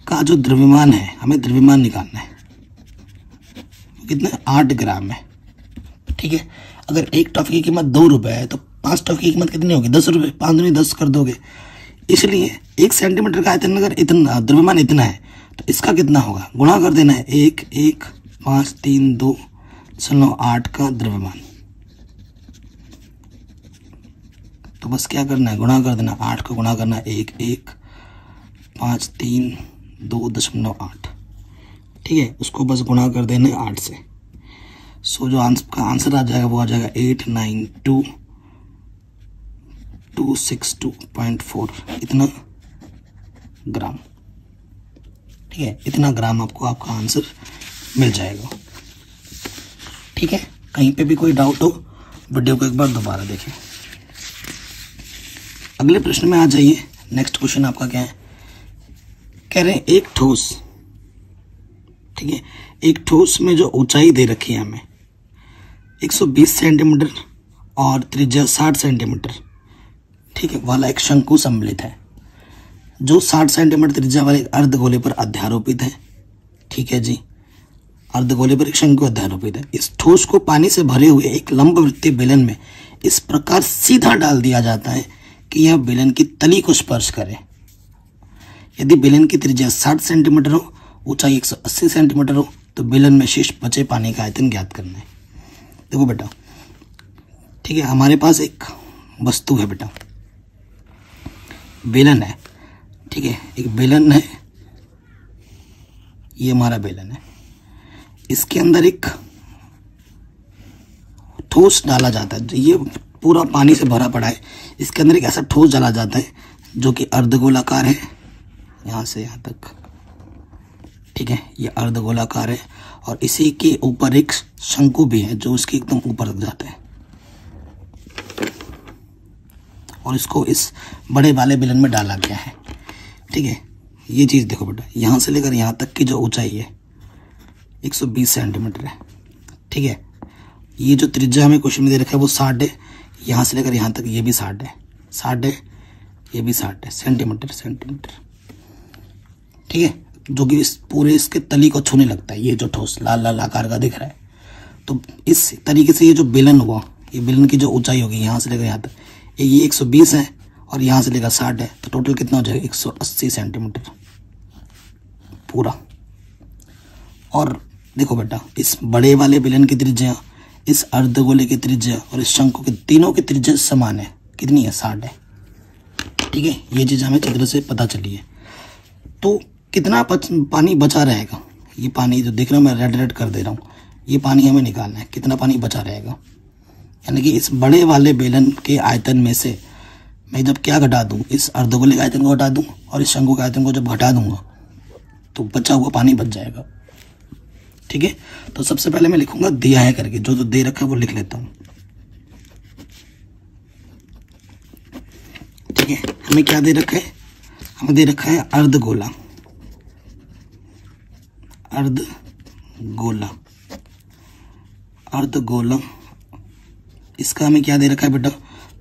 का जो द्रव्यमान है, हमें द्रव्यमान निकालना है, कितना 8 ग्राम है, ठीक है। अगर एक टॉफी की कीमत 2 रुपए है तो 5 टॉफी की कीमत कितनी होगी, 10 रुपए, 5 दूनी 10 कर दोगे। इसलिए 1 सेंटीमीटर का आयतन अगर इतना द्रव्यमान इतना है तो इसका कितना होगा, गुणा कर देना है 1,1,5,3,2,8 का द्रव्यमान। तो बस क्या करना है, गुणा कर देना, 8 को गुणा करना है 1,1,5,3,2,8, ठीक है। उसको बस गुणा कर देना है 8 से। सो जो आंसर आ जाएगा वो आ जाएगा 892,262.4 इतना ग्राम, ठीक है। इतना ग्राम आपको आपका आंसर मिल जाएगा, ठीक है। कहीं पे भी कोई डाउट हो वीडियो को एक बार दोबारा देखें। अगले प्रश्न में आ जाइए। नेक्स्ट क्वेश्चन आपका क्या है, कह रहे हैं एक ठोस, ठीक है, एक ठोस में जो ऊंचाई दे रखी है हमें 120 सेंटीमीटर और त्रिज्या 60 सेंटीमीटर, ठीक है, वाला एक शंकु सम्मिलित है जो 60 सेंटीमीटर त्रिज्या वाले अर्धगोले पर अध्यारोपित है, ठीक है जी। अर्धगोले पर एक शंकु अध्यारोपित है। इस ठोस को पानी से भरे हुए एक लंबवृत्तीय बेलन में इस प्रकार सीधा डाल दिया जाता है कि यह बेलन की तली को स्पर्श करे। यदि बेलन की त्रिज्या 60 सेंटीमीटर हो, ऊंचाई 180 सेंटीमीटर हो, तो बेलन में शेष बचे पानी का आयतन ज्ञात करना है। देखो बेटा, ठीक है, हमारे पास एक वस्तु है बेटा, बेलन है, ठीक है, एक बेलन है, ये हमारा बेलन है, इसके अंदर एक ठोस डाला जाता है। ये पूरा पानी से भरा पड़ा है, इसके अंदर एक ऐसा ठोस डाला जाता है जो कि अर्धगोलाकार है, यहाँ से यहाँ तक, ठीक है, ये अर्धगोलाकार है, और इसी के ऊपर एक शंकु भी है जो उसके एकदम ऊपर रख जाता है, और इसको इस बड़े वाले बेलन में डाला गया है। ठीक है, ये चीज़ देखो बेटा, यहाँ से लेकर यहाँ तक की जो ऊंचाई है 120 सेंटीमीटर है। ठीक है, ये जो त्रिज्या हमें क्वेश्चन में दे रखा है वो 60 है, यहाँ से लेकर यहाँ तक ये भी 60 है, 60 है, ये भी 60 है सेंटीमीटर। ठीक है, जो कि इस पूरे इसके तली को छूने लगता है, ये जो ठोस लाल लाल आकार का दिख रहा है। तो इस तरीके से ये जो बेलन हुआ, ये बेलन की जो ऊंचाई होगी यहाँ से लेकर यहाँ तक, ये 120 है और यहाँ से लेकर 60 है, तो टोटल कितना हो जाएगा 180 सेंटीमीटर पूरा। और देखो बेटा, इस बड़े वाले बेलन की त्रिज्या, इस अर्धगोले की त्रिज्या और इस शंकु के तीनों की त्रिज्या समान है। कितनी है? 60 है। ठीक है, ये चीज़ हमें चित्र से पता चली है। तो कितना पानी बचा रहेगा? ये पानी जो देख रहे हो मैं रेड रेड कर दे रहा हूँ, ये पानी हमें निकालना है, कितना पानी बचा रहेगा। यानी कि इस बड़े वाले बेलन के आयतन में से मैं जब क्या घटा दूँ, इस अर्धगोले के आयतन को घटा दूँ और इस शंकु के आयतन को जब घटा दूंगा तो बचा हुआ पानी बच जाएगा। ठीक है, तो सबसे पहले मैं लिखूंगा दिया है करके, जो जो दे रखा है वो लिख लेता हूं। ठीक है, हमें क्या दे रखा है? हमें दे रखा है अर्धगोला, अर्धगोला। इसका हमें क्या दे रखा है बेटा?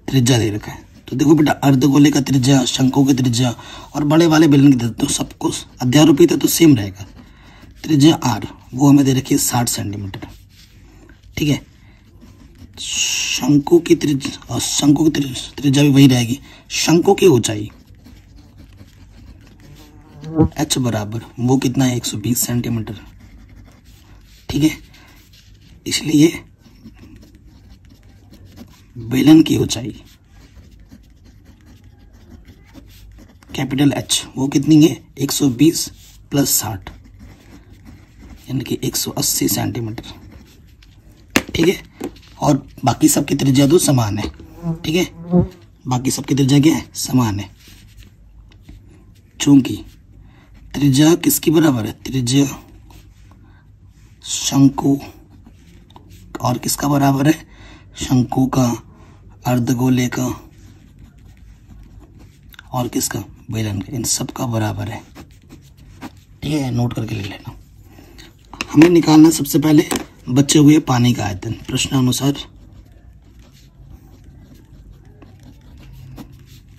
त्रिज्या दे रखा है। तो देखो बेटा, अर्धगोले का त्रिज्या, शंकु की त्रिज्या और बड़े वाले बेलन की त्रिज्या, तो सब कुछ अध्यारोपित है तो सेम रहेगा। त्रिज्या r, वो हमें दे रखी है 60 सेंटीमीटर। ठीक है, शंकु की त्रिज्या भी वही रहेगी। शंकु की ऊंचाई h बराबर वो कितना है? 120 सेंटीमीटर। ठीक है, इसलिए बेलन की ऊंचाई कैपिटल H वो कितनी है? 120 प्लस 60 यानी कि 180 सेंटीमीटर। ठीक है, और बाकी सबकी त्रिज्या तो समान है। ठीक है, बाकी सबकी त्रिज्या क्या है? समान है। चूंकि त्रिज्या किसकी बराबर है? त्रिज्या शंकु और किसका बराबर है? शंकु का, अर्धगोले का और किसका? बेलन का। इन सब का बराबर है। ठीक है, नोट करके ले लेना। हमें निकालना सबसे पहले बचे हुए पानी का आयतन। प्रश्नानुसार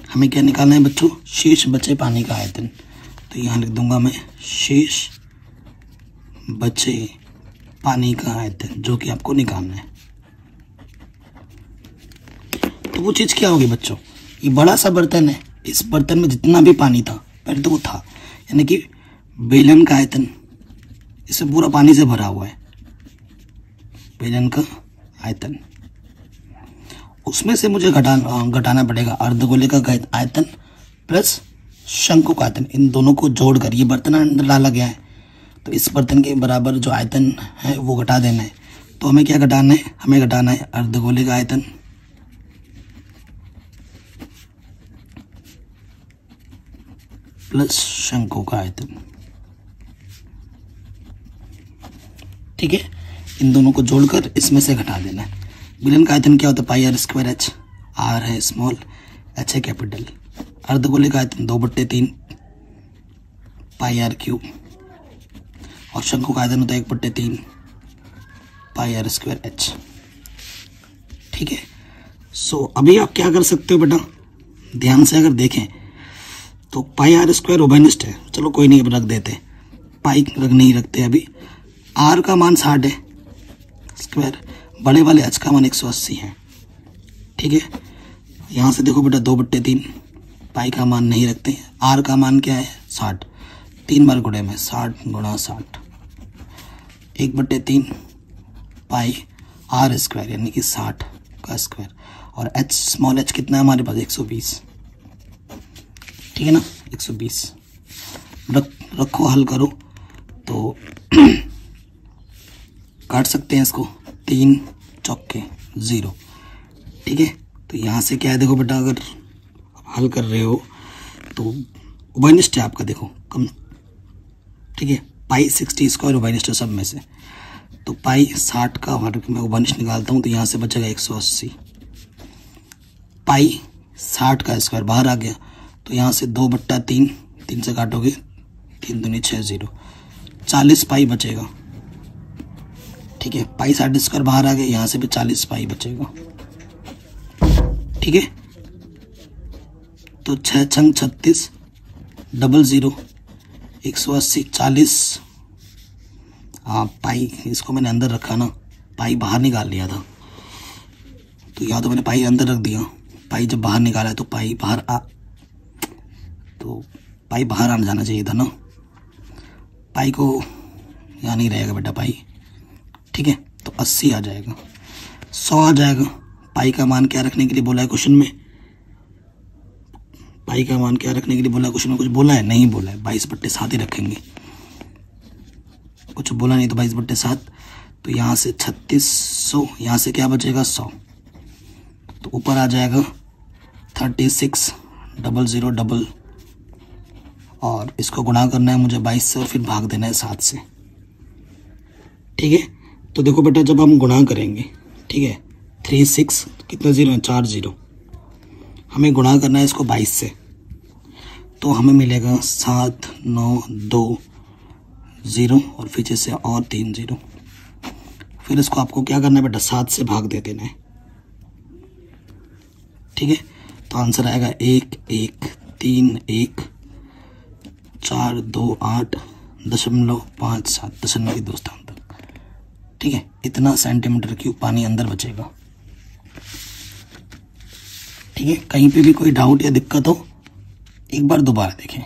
हमें क्या निकालना है बच्चों? शेष बचे पानी का आयतन। तो यहाँ लिख दूंगा मैं शेष बचे पानी का आयतन, जो कि आपको निकालना है। तो वो चीज क्या होगी बच्चों? ये बड़ा सा बर्तन है, इस बर्तन में जितना भी पानी था पहले तो वो था, यानी कि बेलन का आयतन इससे पूरा पानी से भरा हुआ है। बेलन का आयतन, उसमें से मुझे घटाना पड़ेगा अर्धगोले का आयतन प्लस शंकु का आयतन। इन दोनों को जोड़कर ये बर्तन अंदर डाला गया है, तो इस बर्तन के बराबर जो आयतन है वो घटा देना है। तो हमें क्या घटाना है? हमें घटाना है अर्धगोले का आयतन प्लस शंकु का आयतन। ठीक है, इन दोनों को जोड़कर इसमें से घटा देना है। बेलन का आयतन क्या होता है? Pi R square H, are है स्मॉल, एच है कैपिटल। अर्धगोले का आयतन 2/3 पाई आर क्यूब, और शंकु का आयतन होता है 1/3 पाई आर स्क्वायर एच। ठीक है, सो अभी आप क्या कर सकते हो बेटा? ध्यान से अगर देखें तो पाई आर स्क्वायर ओबेनिस्ट है, चलो कोई नहीं अब रख देते, पाई नहीं रखते अभी, आर का मान 60 है स्क्वायर, बड़े वाले एच का मान 180 है। ठीक है, यहाँ से देखो बेटा 2/3 पाई का मान नहीं रखते हैं। आर का मान क्या है 60, 3 बार गुणे में 60 गुणा 60, 1/3 पाई आर स्क्वायर यानी कि 60 का स्क्वायर। और एच स्मॉल एच कितना है हमारे पास 120। ठीक है ना, 120 रखो, हल करो तो काट सकते हैं इसको, 3 चौके 0। ठीक है, तो यहाँ से क्या है देखो बेटा, अगर हल कर रहे हो तो उभयनिष्ठ है आपका, देखो कम। ठीक है, पाई 60 स्क्वायर उभयनिष्ठ सब में से, तो पाई 60 का वर्ग में उभयनिष्ठ निकालता हूँ तो यहाँ से बचेगा 180। पाई 60 का स्क्वायर बाहर आ गया तो यहाँ से 2/3, 3 से काटोगे 3 दूनी 6 0, 40 पाई बचेगा। ठीक है, पाई 60 स्क्वायर बाहर आ गया, यहाँ से भी 40 पाई बचेगा। ठीक है, तो 6 छंग 36, 00, 180, 40। हाँ, पाई इसको मैंने अंदर रखा ना, पाई बाहर निकाल लिया था, तो या तो मैंने पाई अंदर रख दिया, पाई जब बाहर निकाला है तो पाई बाहर आना जाना चाहिए था ना, पाई को यहाँ नहीं रहेगा बेटा पाई। ठीक है, तो 80 आ जाएगा, 100 आ जाएगा। पाई का मान क्या रखने के लिए बोला है क्वेश्चन में? पाई का मान क्या रखने के लिए बोला है क्वेश्चन में? कुछ बोला है? नहीं बोला है, 22/7 ही रखेंगे। कुछ बोला नहीं तो 22/7। तो यहाँ से 3600, यहाँ से क्या बचेगा 100, तो ऊपर आ जाएगा 36,000 और इसको गुणा करना है मुझे 22 से और फिर भाग देना है 7 से। ठीक है, तो देखो बेटा जब हम गुणा करेंगे, ठीक है, 3 6 कितने 0 है 4 0, हमें गुणा करना है इसको 22 से, तो हमें मिलेगा 7 9 2 0 और पीछे से और 3 0। फिर इसको आपको क्या करना है बेटा 7 से भाग दे देना है। ठीक है, तो आंसर आएगा 1 1 3 1 4 2 8 .57 दशमलव की 2 स्थान तक। ठीक है, इतना सेंटीमीटर क्यूब पानी अंदर बचेगा। ठीक है, कहीं पे भी कोई डाउट या दिक्कत हो एक बार दोबारा देखें।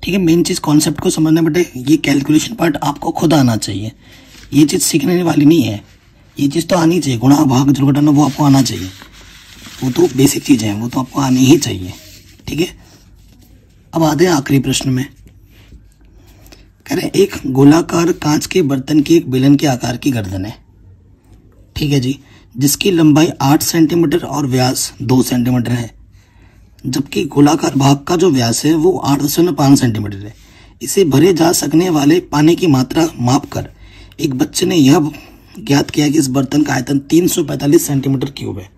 ठीक है, मेन चीज कॉन्सेप्ट को समझना बेटे, ये कैलकुलेशन पार्ट आपको खुद आना चाहिए, ये चीज सीखने वाली नहीं है, ये चीज तो आनी चाहिए, गुणा भाग जोड़ घटाना वो आपको आना चाहिए, वो तो बेसिक चीजें हैं, वो तो आपको आनी ही चाहिए। ठीक है, अब आते हैं आखिरी प्रश्न में। कह रहे एक गोलाकार कांच के बर्तन की एक बेलन के आकार की गर्दन है, ठीक है जी, जिसकी लंबाई 8 सेंटीमीटर और व्यास 2 सेंटीमीटर है, जबकि गोलाकार भाग का जो व्यास है वो 8.5 सेंटीमीटर है। इसे भरे जा सकने वाले पानी की मात्रा माप कर एक बच्चे ने यह ज्ञात किया कि इस बर्तन का आयतन 345 सेंटीमीटर क्यूब है।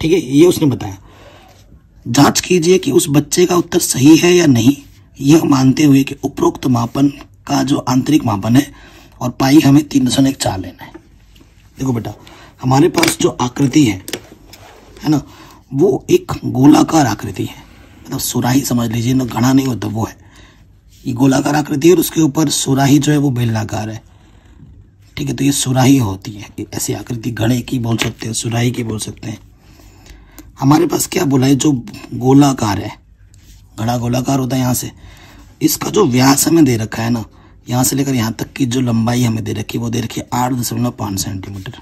ठीक है, ये उसने बताया। जांच कीजिए कि उस बच्चे का उत्तर सही है या नहीं, यह मानते हुए कि उपरोक्त मापन का जो आंतरिक मापन है और पाई हमें 3.14 लेना है। देखो बेटा, हमारे पास जो आकृति है ना, वो एक गोलाकार आकृति है, मतलब सुराही समझ लीजिए ना, घड़ा नहीं होता वो है, ये गोलाकार आकृति है और उसके ऊपर सुराही जो है वो बेलनाकार है। ठीक है, तो ये सुराही होती है, ऐसी आकृति घड़े की बोल सकते हैं, सुराही की बोल सकते हैं। हमारे पास क्या बोला है, जो गोलाकार है, घड़ा गोलाकार होता है, यहाँ से इसका जो व्यास हमें दे रखा है ना, यहाँ से लेकर यहाँ तक की जो लंबाई हमें दे रखी है वो दे रखी है 8.5 सेंटीमीटर।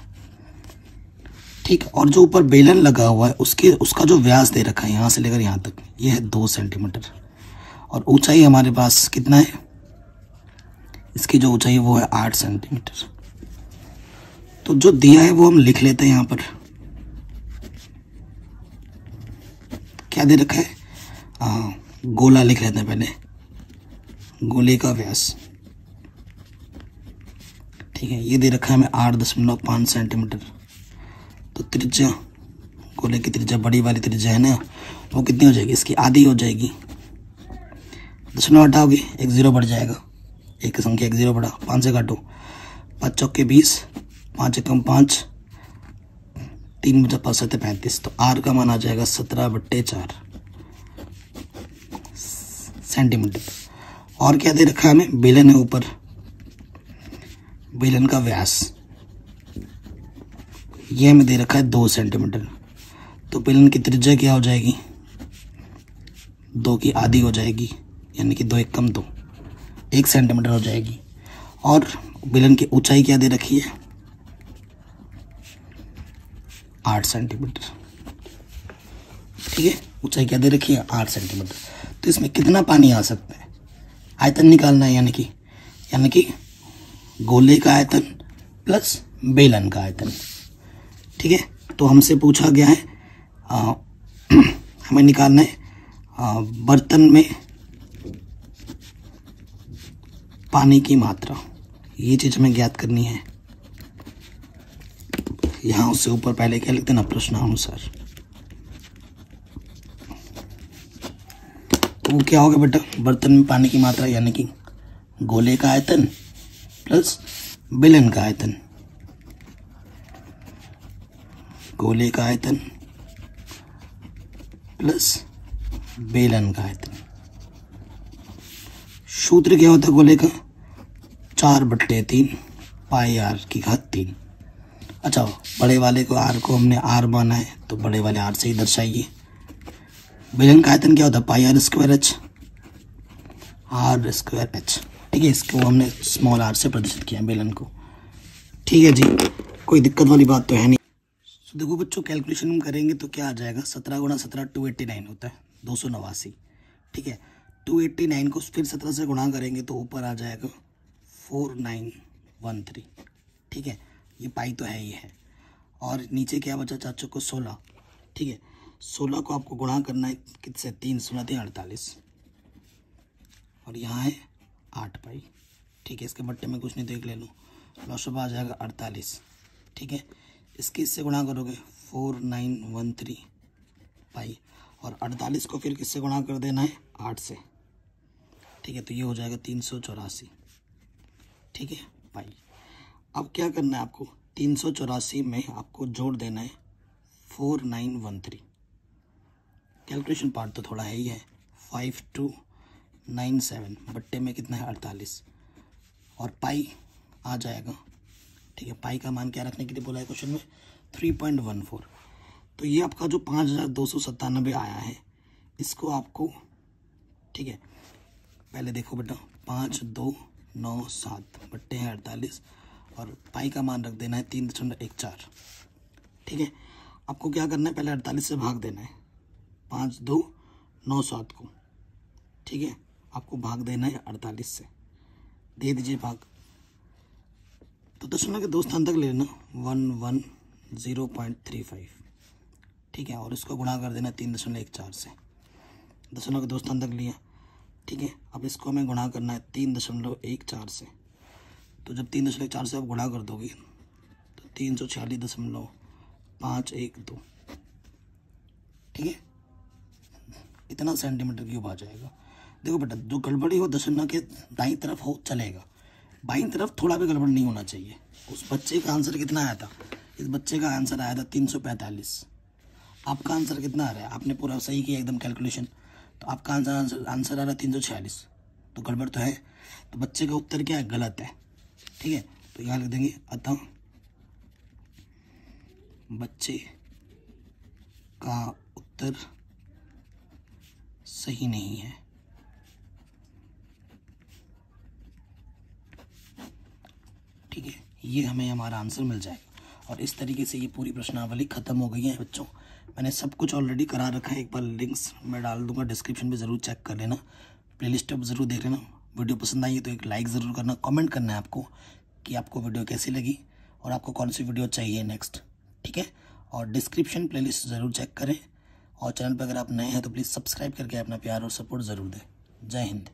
ठीक, और जो ऊपर बेलन लगा हुआ है उसका जो व्यास दे रखा है यहाँ से लेकर यहाँ तक, ये है 2 सेंटीमीटर। और ऊंचाई हमारे पास कितना है, इसकी जो ऊंचाई है वो है 8 सेंटीमीटर। तो जो दिया है वो हम लिख लेते हैं। यहाँ पर क्या दे रखा है, गोला लिख लेते हैं पहले, गोले का व्यास। ठीक है, ये दे रखा है हमें 8.5 सेंटीमीटर। तो त्रिज्या, गोले की त्रिज्या, बड़ी वाली त्रिज्या है ना, वो कितनी हो जाएगी, इसकी आधी हो जाएगी। दशमलव हटाओगे 1 0 बढ़ जाएगा, एक की संख्या 1 0 बढ़ा, 5 से काटो, 5 चौके 20, 5 एकम 5, 3 बचा 5 7 35। तो आर का मान आ जाएगा 17/4 सेंटीमीटर। और क्या दे रखा है हमें, बेलन है ऊपर, बेलन का व्यास ये हमें दे रखा है 2 सेंटीमीटर, तो बेलन की त्रिज्या क्या हो जाएगी, 2 की आधी हो जाएगी, यानी कि 2 एक कम 2, 1 सेंटीमीटर हो जाएगी। और बेलन की ऊंचाई क्या दे रखी है, 8 सेंटीमीटर। ठीक है, ऊंचाई क्या दे रखी है, 8 सेंटीमीटर। तो इसमें कितना पानी आ सकता है, आयतन निकालना है, यानी कि गोले का आयतन प्लस बेलन का आयतन। ठीक है, तो हमसे पूछा गया है हमें निकालना है बर्तन में पानी की मात्रा, ये चीज हमें ज्ञात करनी है। यहां उससे ऊपर पहले क्या लिखते हैं ना, प्रश्नानुसार। तो वो क्या होगा बेटा, बर्तन में पानी की मात्रा यानी कि गोले का आयतन प्लस बेलन का आयतन, गोले का आयतन प्लस बेलन का आयतन। सूत्र क्या होता है गोले का, 4/3 पाई आर की घात 3। अच्छा, बड़े वाले को आर को हमने आर माना है, तो बड़े वाले आर से ही दर्शाइए। बेलन का आयतन क्या होता है, pi R square H, R square H. ठीक है, इसको हमने स्मॉल आर से प्रदर्शित किया बेलन को। ठीक है जी, कोई दिक्कत वाली बात तो है नहीं। तो देखो बच्चों, कैलकुलेशन हम करेंगे तो क्या आ जाएगा, 17 गुणा 17 289 होता है, 289। ठीक है, 289 को फिर 17 से गुणा करेंगे तो ऊपर आ जाएगा 4913। ठीक है, ये पाई तो है ही है। और नीचे क्या बचा चाचों को, 16। ठीक है, 16 को आपको गुणा करना है कितने, 3 16 3 48, और यहाँ है 8 पाई। ठीक है, इसके बट्टे में कुछ नहीं तो एक ले लो, लॉशब आ जाएगा 48। ठीक है, इसके इससे गुणा करोगे 4913 पाई, और 48 को फिर किससे गुणा कर देना है, 8 से। ठीक है, तो ये हो जाएगा 384। ठीक है पाई। अब क्या करना है आपको, 384 में आपको जोड़ देना है 4913। कैलकुलेशन पार्ट तो थोड़ा है ही है, 5297 बट्टे में कितना है 48, और पाई आ जाएगा। ठीक है, पाई का मान क्या रखने के लिए बोला है क्वेश्चन में, 3.14। तो ये आपका जो 5297 आया है, इसको आपको, ठीक है पहले देखो बेटा, 5297 बट्टे हैं 48, और पाई का मान रख देना है 3.14। ठीक है, आपको क्या करना है, पहले 48 से भाग देना है 5297 को। ठीक है, आपको भाग देना है 48 से, दे दीजिए भाग। तो दशमलव के 2 स्थान तक ले लेना, 110.35। ठीक है, और इसको गुणा कर देना 3.14 से, दशमलव के 2 स्थान तक लिया। ठीक है, अब इसको हमें गुणा करना है 3.14 से। तो जब 3.4 से आप गुणा कर दोगे तो 346.512। ठीक है, इतना सेंटीमीटर क्यूब आ जाएगा। देखो बेटा, जो गड़बड़ी हो दशमलव के दाईं तरफ हो चलेगा, बाईं तरफ थोड़ा भी गड़बड़ नहीं होना चाहिए। उस बच्चे का आंसर कितना आया था, इस बच्चे का आंसर आया था 345। आपका आंसर कितना आ रहा है, आपने पूरा सही किया एकदम कैलकुलेशन, तो आपका आंसर आ रहा है 346। तो गड़बड़ तो है, तो बच्चे का उत्तर क्या है, गलत है। ठीक है, तो यहाँ लिख देंगे, अतः बच्चे का उत्तर सही नहीं है। ठीक है, ये हमें हमारा आंसर मिल जाएगा। और इस तरीके से ये पूरी प्रश्नावली खत्म हो गई है बच्चों। मैंने सब कुछ ऑलरेडी करा रखा है, एक बार लिंक्स मैं डाल दूंगा डिस्क्रिप्शन में, ज़रूर चेक कर लेना, प्लेलिस्ट अब ज़रूर देख लेना। वीडियो पसंद आई है तो एक लाइक ज़रूर करना, कमेंट करना है आपको कि आपको वीडियो कैसी लगी और आपको कौन सी वीडियो चाहिए नेक्स्ट। ठीक है, और डिस्क्रिप्शन प्लेलिस्ट ज़रूर चेक करें, और चैनल पर अगर आप नए हैं तो प्लीज़ सब्सक्राइब करके अपना प्यार और सपोर्ट ज़रूर दें। जय हिंद।